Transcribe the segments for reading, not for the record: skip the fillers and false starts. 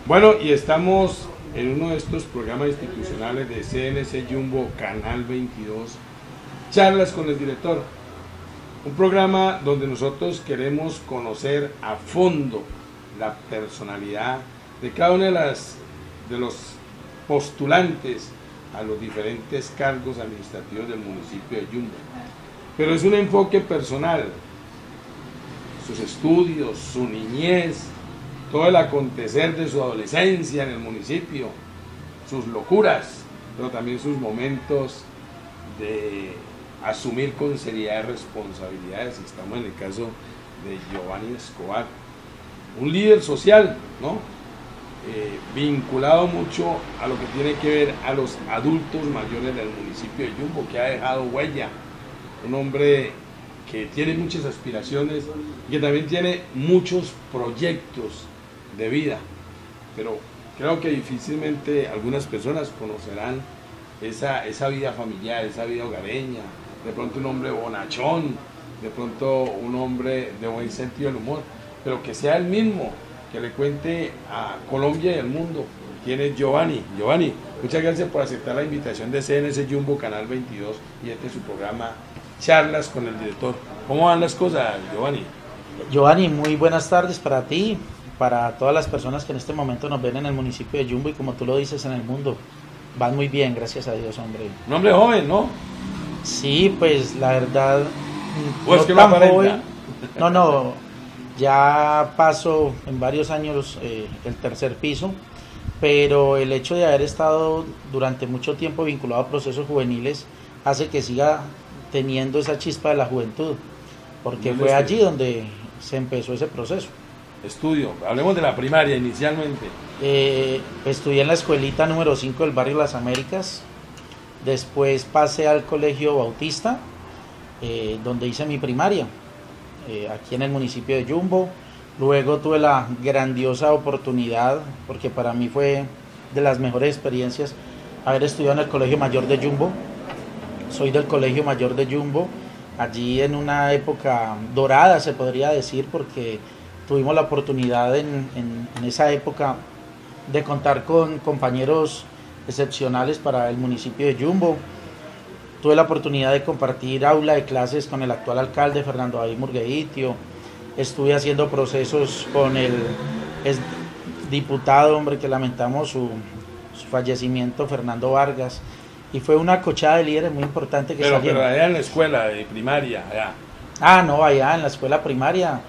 Bueno, y estamos en uno de estos programas institucionales de CNC Jumbo, Canal 22, Charlas con el Director. Un programa donde nosotros queremos conocer a fondo la personalidad de cada uno de los postulantes a los diferentes cargos administrativos del municipio de Jumbo. Pero es un enfoque personal, sus estudios, su niñez, todo el acontecer de su adolescencia en el municipio, sus locuras, pero también sus momentos de asumir con seriedad responsabilidades. Estamos en el caso de Giovanni Escobar, un líder social, ¿no? Vinculado mucho a lo que tiene que ver a los adultos mayores del municipio de Jumbo, que ha dejado huella, un hombre que tiene muchas aspiraciones y que también tiene muchos proyectos de vida, pero creo que difícilmente algunas personas conocerán esa vida familiar, esa vida hogareña, de pronto un hombre bonachón, de pronto un hombre de buen sentido del humor, pero que sea el mismo, que le cuente a Colombia y al mundo quién es Giovanni. Giovanni, muchas gracias por aceptar la invitación de CNC Jumbo Canal 22 y este es su programa Charlas con el Director. ¿Cómo van las cosas, Giovanni? Giovanni, muy buenas tardes para ti, para todas las personas que en este momento nos ven en el municipio de Jumbo y como tú lo dices, en el mundo. Van muy bien, gracias a Dios, hombre. Un hombre joven, ¿no? Sí, pues la verdad, pues no que tan joven. No, ya paso en varios años el tercer piso, pero el hecho de haber estado durante mucho tiempo vinculado a procesos juveniles hace que siga teniendo esa chispa de la juventud, porque fue allí donde se empezó ese proceso. Estudio, hablemos de la primaria inicialmente. Estudié en la escuelita número 5 del barrio Las Américas, después pasé al colegio Bautista, donde hice mi primaria, aquí en el municipio de Jumbo. Luego tuve la grandiosa oportunidad, porque para mí fue de las mejores experiencias, haber estudiado en el Colegio Mayor de Jumbo. Soy del Colegio Mayor de Jumbo, allí en una época dorada se podría decir, porque tuvimos la oportunidad en esa época de contar con compañeros excepcionales para el municipio de Jumbo. Tuve la oportunidad de compartir aula de clases con el actual alcalde Fernando David Murgueitio. Estuve haciendo procesos con el diputado, hombre, que lamentamos su fallecimiento, Fernando Vargas. Y fue una cochada de líderes muy importante que salieron. Pero allá en la escuela de primaria, allá. No, allá en la escuela primaria,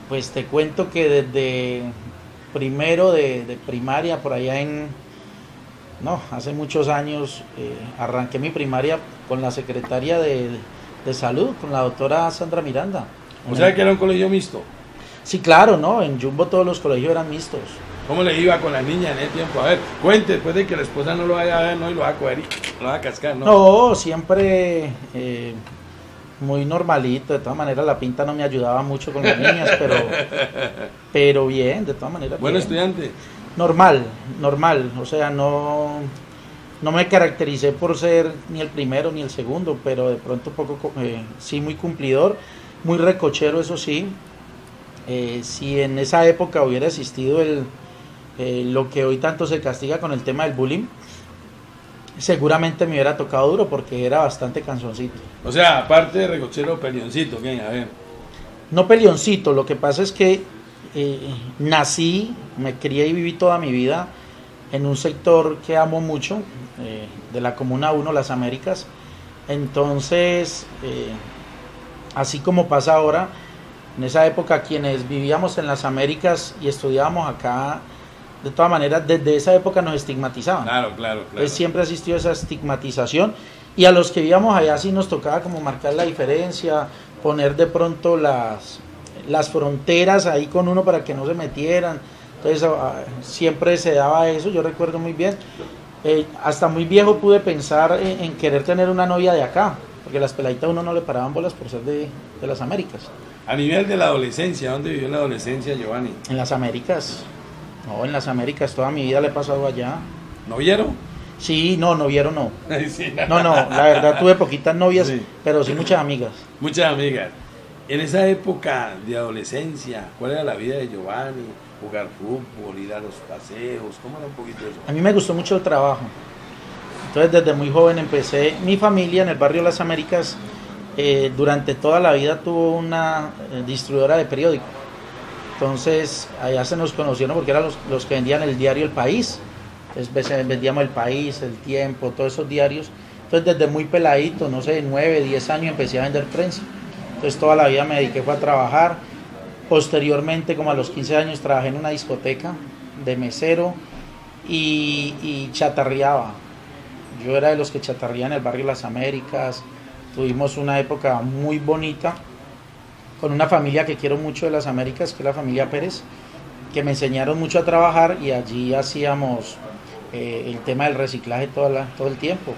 pues te cuento que desde primero de primaria, por allá hace muchos años, arranqué mi primaria con la secretaria de salud, con la doctora Sandra Miranda. O sea que era un colegio mixto. Sí, claro, ¿no? En Jumbo todos los colegios eran mixtos. ¿Cómo le iba con las niñas en ese tiempo? A ver, cuente, después de que la esposa no lo vaya a ver, ¿no? Y lo va a coger y lo va a cascar, ¿no? No, siempre muy normalito. De todas maneras, la pinta no me ayudaba mucho con las niñas, pero bien, de todas maneras. ¿Buen bien. estudiante? Normal. O sea, no me caractericé por ser ni el primero ni el segundo, pero de pronto sí muy cumplidor, muy recochero, eso sí. Si en esa época hubiera existido lo que hoy tanto se castiga con el tema del bullying, seguramente me hubiera tocado duro porque era bastante canzoncito. O sea, aparte de recochero, peleoncito, ¿qué? A ver. No peleoncito, lo que pasa es que nací, me crié y viví toda mi vida en un sector que amo mucho, de la Comuna 1, Las Américas. Entonces, así como pasa ahora, en esa época quienes vivíamos en Las Américas y estudiábamos acá, de todas maneras, desde esa época nos estigmatizaban. Claro. Entonces siempre ha existido esa estigmatización y a los que vivíamos allá sí nos tocaba como marcar la diferencia, poner de pronto las fronteras ahí con uno para que no se metieran. Entonces siempre se daba eso, yo recuerdo muy bien. Hasta muy viejo pude pensar en querer tener una novia de acá, porque las peladitas a uno no le paraban bolas por ser de Las Américas. A nivel de la adolescencia, ¿dónde vivió en la adolescencia, Giovanni? En Las Américas. No, en Las Américas, toda mi vida le he pasado allá. ¿Noviero? Sí, noviero no. Sí. No, la verdad tuve poquitas novias, sí, pero sí muchas amigas. Muchas amigas. En esa época de adolescencia, ¿cuál era la vida de Giovanni? Jugar fútbol, ir a los paseos, ¿cómo era un poquito eso? A mí me gustó mucho el trabajo. Entonces desde muy joven empecé, mi familia en el barrio Las Américas durante toda la vida tuvo una distribuidora de periódicos. Entonces allá se nos conocieron porque eran los que vendían el diario El País. Entonces vendíamos El País, El Tiempo, todos esos diarios. Entonces desde muy peladito, no sé, 9, 10 años empecé a vender prensa. Entonces toda la vida me dediqué a trabajar. Posteriormente, como a los 15 años, trabajé en una discoteca de mesero y chatarreaba. Yo era de los que chatarreaban en el barrio Las Américas. Tuvimos una época muy bonita con una familia que quiero mucho de Las Américas, que es la familia Pérez, que me enseñaron mucho a trabajar y allí hacíamos el tema del reciclaje todo el tiempo.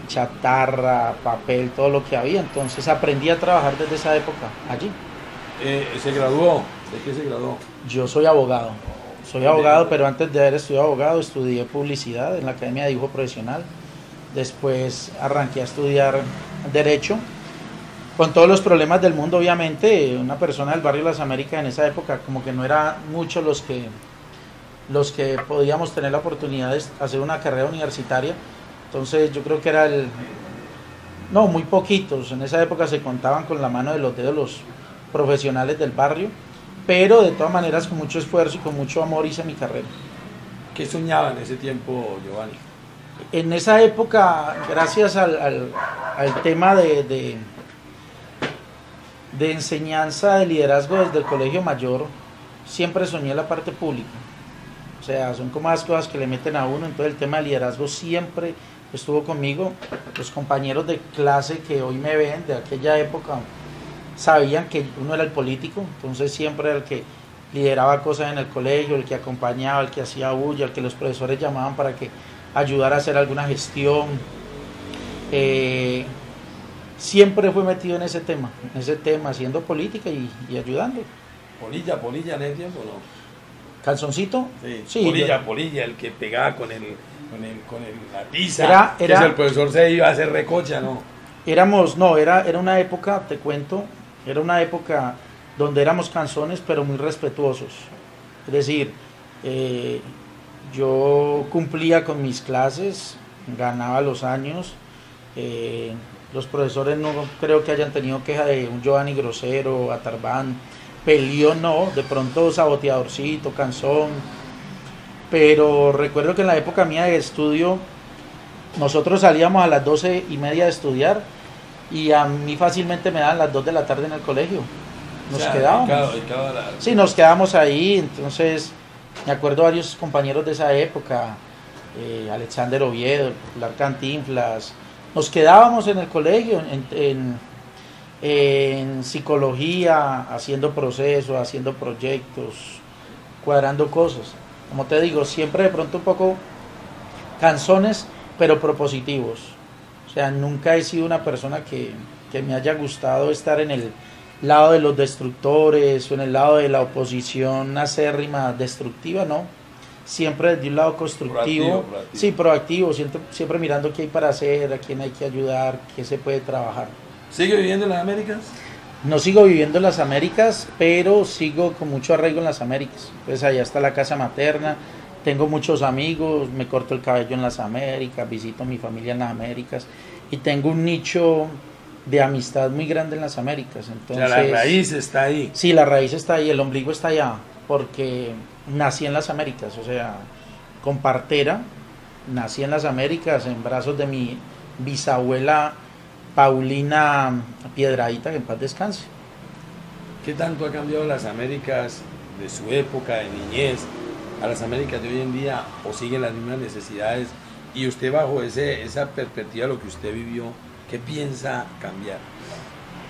Chatarra, papel, todo lo que había. Entonces aprendí a trabajar desde esa época allí. ¿Se graduó? ¿De qué se graduó? Yo soy abogado. Soy abogado, pero antes de haber estudiado abogado estudié publicidad en la Academia de Dibujo Profesional. Después arranqué a estudiar Derecho. Con todos los problemas del mundo, obviamente, una persona del barrio Las Américas en esa época, como que no eran muchos los que podíamos tener la oportunidad de hacer una carrera universitaria. Entonces yo creo que era no, muy poquitos. En esa época se contaban con la mano de los dedos los profesionales del barrio, pero de todas maneras con mucho esfuerzo y con mucho amor hice mi carrera. ¿Qué soñaba en ese tiempo, Giovanni? En esa época, gracias al tema de enseñanza de liderazgo desde el colegio mayor, siempre soñé la parte pública. O sea, son como las cosas que le meten a uno, entonces el tema de liderazgo siempre estuvo conmigo. Los compañeros de clase que hoy me ven de aquella época sabían que uno era el político, entonces siempre era el que lideraba cosas en el colegio, el que acompañaba, el que hacía bulla, el que los profesores llamaban para que ayudara a hacer alguna gestión. Siempre fue metido en ese tema, haciendo política y ayudando. Polilla en ese tiempo, ¿no? ¿Calzoncito? Sí, polilla, el que pegaba con la tiza, que el profesor se iba a hacer recocha, ¿no? Era una época, te cuento, era una época donde éramos canzones, pero muy respetuosos. Es decir, yo cumplía con mis clases, ganaba los años, los profesores no creo que hayan tenido queja de un Giovanni grosero, atarbán, peleón, no, de pronto saboteadorcito, canzón, pero recuerdo que en la época mía de estudio, nosotros salíamos a las 12:30 de estudiar y a mí fácilmente me daban las 2 de la tarde en el colegio. Nos quedábamos. Sí, nos quedábamos ahí, entonces me acuerdo varios compañeros de esa época, Alexander Oviedo, Pilar Cantinflas, nos quedábamos en el colegio, en psicología, haciendo procesos, haciendo proyectos, cuadrando cosas. Como te digo, siempre de pronto un poco canzones, pero propositivos. O sea, nunca he sido una persona que me haya gustado estar en el lado de los destructores o en el lado de la oposición acérrima, destructiva, no. Siempre desde un lado constructivo, proactivo. Sí, proactivo, siempre mirando qué hay para hacer, a quién hay que ayudar, qué se puede trabajar. ¿Sigue viviendo en las Américas? No sigo viviendo en las Américas, pero sigo con mucho arraigo en las Américas. Pues allá está la casa materna, tengo muchos amigos, me corto el cabello en las Américas, visito a mi familia en las Américas y tengo un nicho de amistad muy grande en las Américas. Entonces, o sea, la raíz está ahí. Sí, la raíz está ahí, el ombligo está allá, porque nací en las Américas, o sea, con partera, nací en las Américas, en brazos de mi bisabuela Paulina Piedradita, que en paz descanse. ¿Qué tanto ha cambiado las Américas de su época de niñez a las Américas de hoy en día, o siguen las mismas necesidades? Y usted, bajo esa perspectiva, lo que usted vivió, ¿qué piensa cambiar?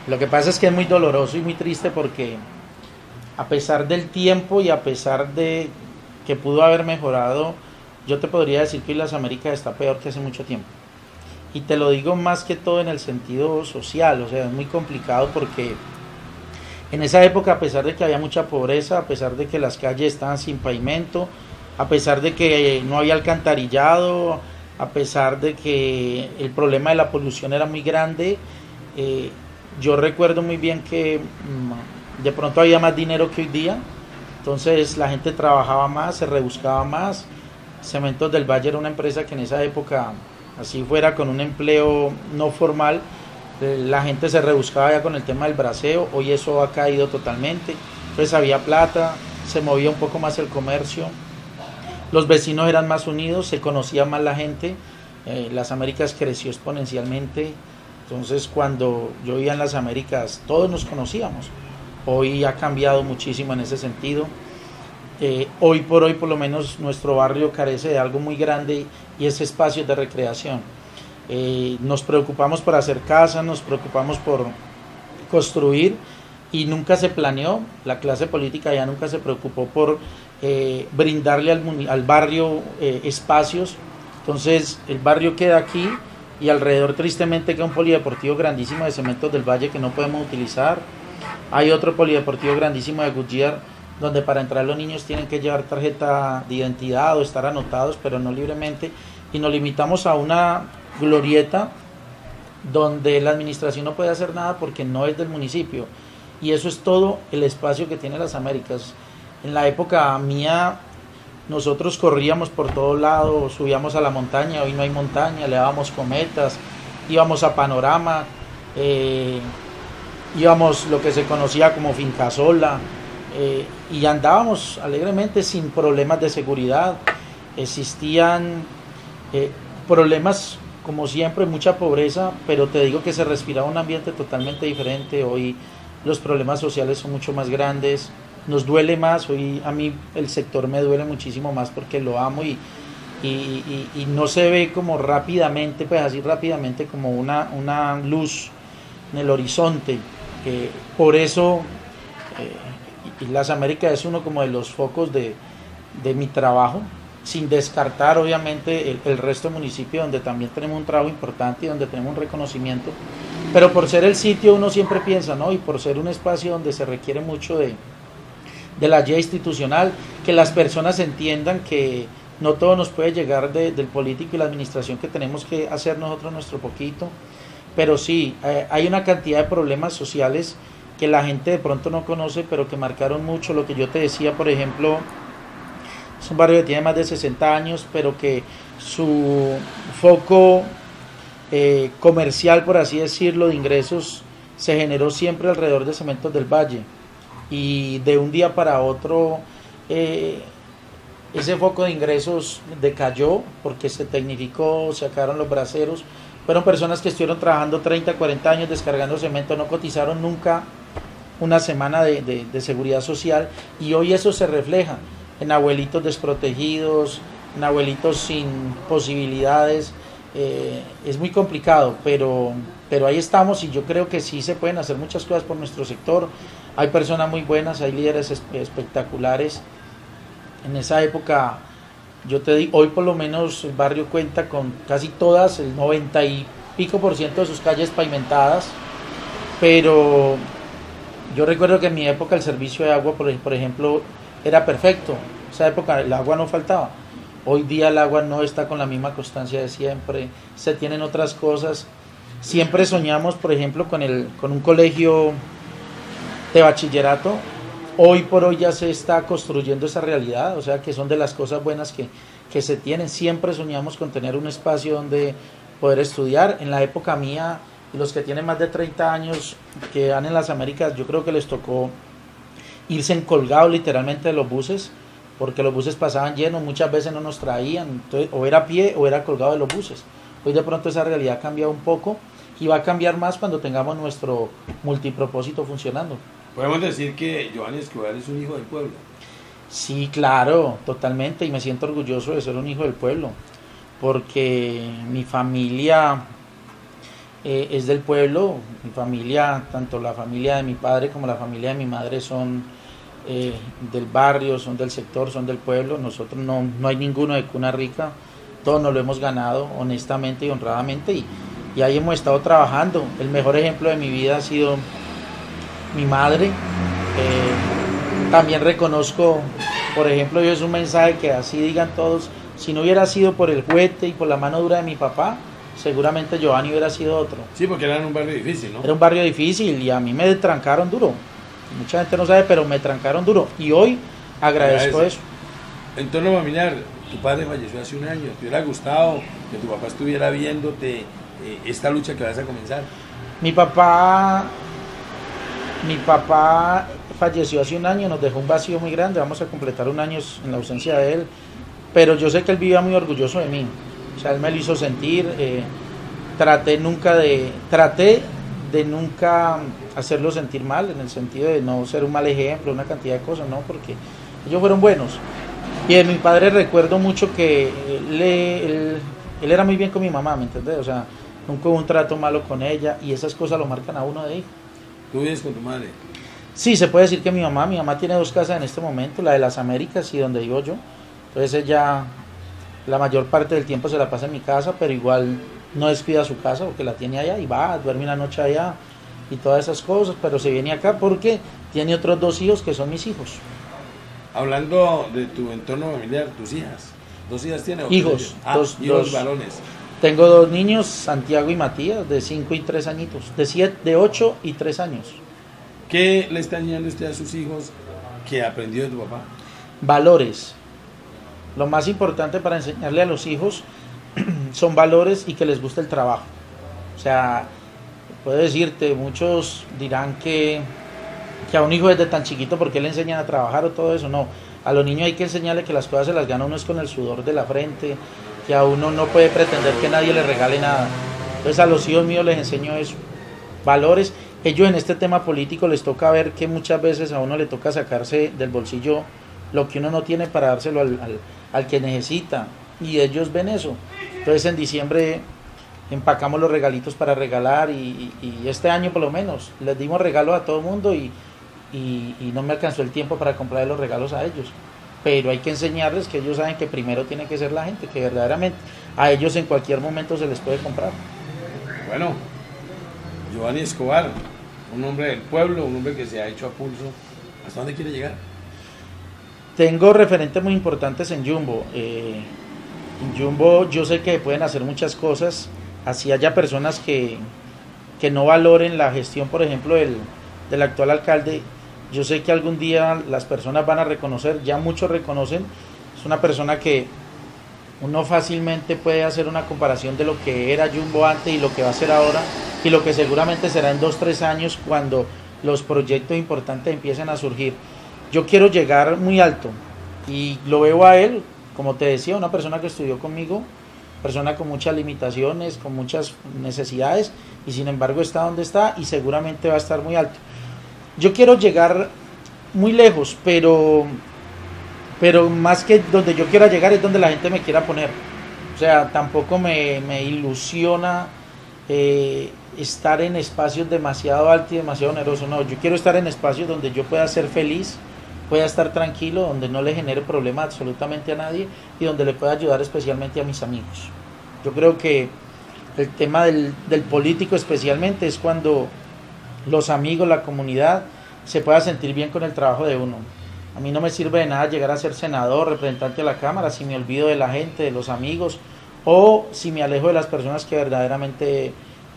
Lo que pasa es que es muy doloroso y muy triste porque a pesar del tiempo y a pesar de que pudo haber mejorado, yo te podría decir que las Américas está peor que hace mucho tiempo. Y te lo digo más que todo en el sentido social, o sea, es muy complicado porque en esa época, a pesar de que había mucha pobreza, a pesar de que las calles estaban sin pavimento, a pesar de que no había alcantarillado, a pesar de que el problema de la polución era muy grande, yo recuerdo muy bien que de pronto había más dinero que hoy día, entonces la gente trabajaba más, se rebuscaba más. Cementos del Valle era una empresa que en esa época, así fuera con un empleo no formal, la gente se rebuscaba ya con el tema del braceo. Hoy eso ha caído totalmente, pues había plata, se movía un poco más el comercio, los vecinos eran más unidos, se conocía más la gente, Las Américas creció exponencialmente. Entonces cuando yo vivía en Las Américas todos nos conocíamos. Hoy ha cambiado muchísimo en ese sentido. Hoy por hoy por lo menos nuestro barrio carece de algo muy grande y es espacios de recreación. Nos preocupamos por hacer casas, nos preocupamos por construir y nunca se planeó. La clase política ya nunca se preocupó por brindarle al barrio espacios. Entonces el barrio queda aquí y alrededor tristemente queda un polideportivo grandísimo de Cementos del Valle que no podemos utilizar. Hay otro polideportivo grandísimo de Goodyear donde para entrar los niños tienen que llevar tarjeta de identidad o estar anotados, pero no libremente, y nos limitamos a una glorieta donde la administración no puede hacer nada porque no es del municipio, y eso es todo el espacio que tiene Las Américas. En la época mía nosotros corríamos por todos lados, subíamos a la montaña, hoy no hay montaña, le dábamos cometas, íbamos a Panorama, íbamos lo que se conocía como Fincasola, y andábamos alegremente sin problemas de seguridad. Existían problemas como siempre, mucha pobreza, pero te digo que se respiraba un ambiente totalmente diferente. Hoy los problemas sociales son mucho más grandes, nos duele más. Hoy a mí el sector me duele muchísimo más porque lo amo y no se ve como rápidamente, pues así rápidamente como una luz en el horizonte. Por eso y Las Américas es uno como de los focos de mi trabajo, sin descartar obviamente el resto del municipio donde también tenemos un trabajo importante y donde tenemos un reconocimiento, pero por ser el sitio uno siempre piensa, ¿no? Y por ser un espacio donde se requiere mucho de la ayuda institucional, que las personas entiendan que no todo nos puede llegar del político y la administración, que tenemos que hacer nosotros nuestro poquito, pero sí, hay una cantidad de problemas sociales que la gente de pronto no conoce, pero que marcaron mucho. Lo que yo te decía, por ejemplo, es un barrio que tiene más de 60 años, pero que su foco comercial, por así decirlo, de ingresos, se generó siempre alrededor de Cementos del Valle. Y de un día para otro, ese foco de ingresos decayó porque se tecnificó, se sacaron los braceros. Fueron personas que estuvieron trabajando 30, 40 años descargando cemento, no cotizaron nunca una semana de seguridad social, y hoy eso se refleja en abuelitos desprotegidos, en abuelitos sin posibilidades. Es muy complicado, pero ahí estamos, y yo creo que sí se pueden hacer muchas cosas por nuestro sector. Hay personas muy buenas, hay líderes espectaculares. En esa época, yo te digo, hoy por lo menos el barrio cuenta con casi todas, el 90 y pico % de sus calles pavimentadas, pero yo recuerdo que en mi época el servicio de agua, por ejemplo, era perfecto. En esa época el agua no faltaba. Hoy día el agua no está con la misma constancia de siempre, se tienen otras cosas. Siempre soñamos, por ejemplo, con un colegio de bachillerato. Hoy por hoy ya se está construyendo esa realidad, o sea que son de las cosas buenas que se tienen. Siempre soñamos con tener un espacio donde poder estudiar. En la época mía, los que tienen más de 30 años, que van en Las Américas, yo creo que les tocó irse colgados literalmente de los buses, porque los buses pasaban llenos, muchas veces no nos traían, entonces, o era a pie o era colgado de los buses. Hoy de pronto esa realidad ha cambiado un poco y va a cambiar más cuando tengamos nuestro multipropósito funcionando. Podemos decir que Giovanni Escobar es un hijo del pueblo. Sí, claro, totalmente, y me siento orgulloso de ser un hijo del pueblo, porque mi familia es del pueblo. Mi familia, tanto la familia de mi padre como la familia de mi madre son del barrio, son del sector, son del pueblo. Nosotros no hay ninguno de cuna rica, todos nos lo hemos ganado honestamente y honradamente, y ahí hemos estado trabajando. El mejor ejemplo de mi vida ha sido mi madre. También reconozco, por ejemplo, yo es un mensaje que así digan todos, si no hubiera sido por el juguete y por la mano dura de mi papá, seguramente Giovanni hubiera sido otro. Sí, porque era en un barrio difícil, ¿no? Era un barrio difícil y a mí me trancaron duro. Mucha gente no sabe, pero me trancaron duro. Y hoy agradezco eso. Entorno familiar, tu padre falleció hace un año. ¿Te hubiera gustado que tu papá estuviera viéndote esta lucha que vas a comenzar? Mi papá falleció hace un año, nos dejó un vacío muy grande. Vamos a completar un año en la ausencia de él. Pero yo sé que él vivía muy orgulloso de mí. O sea, él me lo hizo sentir. Traté de nunca hacerlo sentir mal, en el sentido de no ser un mal ejemplo, una cantidad de cosas, no, porque ellos fueron buenos. Y de mi padre recuerdo mucho que él era muy bien con mi mamá, ¿me entiendes? O sea, nunca hubo un trato malo con ella y esas cosas lo marcan a uno de ahí. ¿Tú vives con tu madre? Sí, se puede decir que mi mamá tiene 2 casas en este momento, la de las Américas y donde vivo yo. Entonces ella la mayor parte del tiempo se la pasa en mi casa, pero igual no descuida su casa porque la tiene allá y va, duerme una noche allá y todas esas cosas, pero se viene acá porque tiene otros 2 hijos que son mis hijos. Hablando de tu entorno familiar, tus hijas, ¿2 hijas tienes? Hijos, dos varones. Tengo 2 niños, Santiago y Matías, de 5 y 3 añitos, de 8 y 3 años. ¿Qué le está enseñando usted a sus hijos que aprendió de tu papá? Valores. Lo más importante para enseñarle a los hijos son valores y que les guste el trabajo. O sea, puedo decirte, muchos dirán que a un hijo desde tan chiquito, ¿por qué le enseñan a trabajar o todo eso? No, a los niños hay que enseñarle que las cosas se las gana uno es con el sudor de la frente, que a uno no puede pretender que nadie le regale nada. Entonces a los hijos míos les enseño eso, valores. Ellos en este tema político les toca ver que muchas veces a uno le toca sacarse del bolsillo lo que uno no tiene para dárselo al que necesita, y ellos ven eso. Entonces en diciembre empacamos los regalitos para regalar y este año por lo menos les dimos regalos a todo el mundo y no me alcanzó el tiempo para comprarle los regalos a ellos, pero hay que enseñarles que ellos saben que primero tiene que ser la gente, que verdaderamente a ellos en cualquier momento se les puede comprar. Bueno, Giovanni Escobar, un hombre del pueblo, un hombre que se ha hecho a pulso. ¿Hasta dónde quiere llegar? Tengo referentes muy importantes en Jumbo. En Jumbo yo sé que pueden hacer muchas cosas, así haya personas que no valoren la gestión, por ejemplo, del actual alcalde. Yo sé que algún día las personas van a reconocer, ya muchos reconocen, es una persona que uno fácilmente puede hacer una comparación de lo que era Jumbo antes y lo que va a ser ahora, y lo que seguramente será en 2-3 años cuando los proyectos importantes empiecen a surgir. Yo quiero llegar muy alto y lo veo a él, como te decía, una persona que estudió conmigo, persona con muchas limitaciones, con muchas necesidades, y sin embargo está donde está y seguramente va a estar muy alto. Yo quiero llegar muy lejos, pero más que donde yo quiera llegar es donde la gente me quiera poner. O sea, tampoco me ilusiona estar en espacios demasiado altos y demasiado onerosos. No, yo quiero estar en espacios donde yo pueda ser feliz, pueda estar tranquilo, donde no le genere problema absolutamente a nadie y donde le pueda ayudar especialmente a mis amigos. Yo creo que el tema del político especialmente es cuando los amigos, la comunidad se pueda sentir bien con el trabajo de uno. A mí no me sirve de nada llegar a ser senador, representante de la Cámara, si me olvido de la gente, de los amigos, o si me alejo de las personas que verdaderamente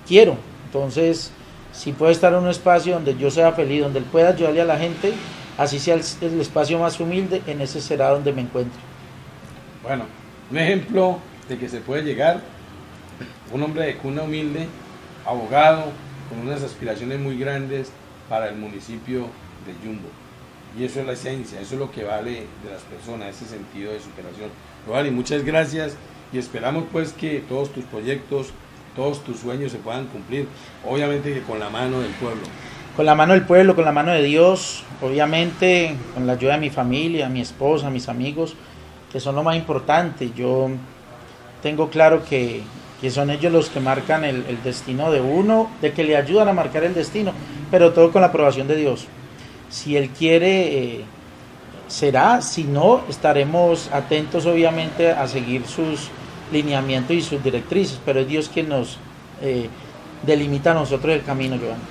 quiero. Entonces, si puedo estar en un espacio donde yo sea feliz, donde él pueda ayudarle a la gente, así sea el espacio más humilde, en ese será donde me encuentre. Bueno, un ejemplo de que se puede llegar, un hombre de cuna humilde, abogado, con unas aspiraciones muy grandes para el municipio de Jumbo. Y eso es la esencia, eso es lo que vale de las personas, ese sentido de superación. Giovanni, muchas gracias y esperamos pues que todos tus proyectos, todos tus sueños se puedan cumplir, obviamente que con la mano del pueblo. Con la mano del pueblo, con la mano de Dios, obviamente con la ayuda de mi familia, mi esposa, mis amigos, que son lo más importante. Yo tengo claro que son ellos los que marcan el destino de uno, de que le ayudan a marcar el destino, pero todo con la aprobación de Dios. Si Él quiere, será, si no, estaremos atentos obviamente a seguir sus lineamientos y sus directrices, pero es Dios quien nos delimita a nosotros el camino, Giovanni.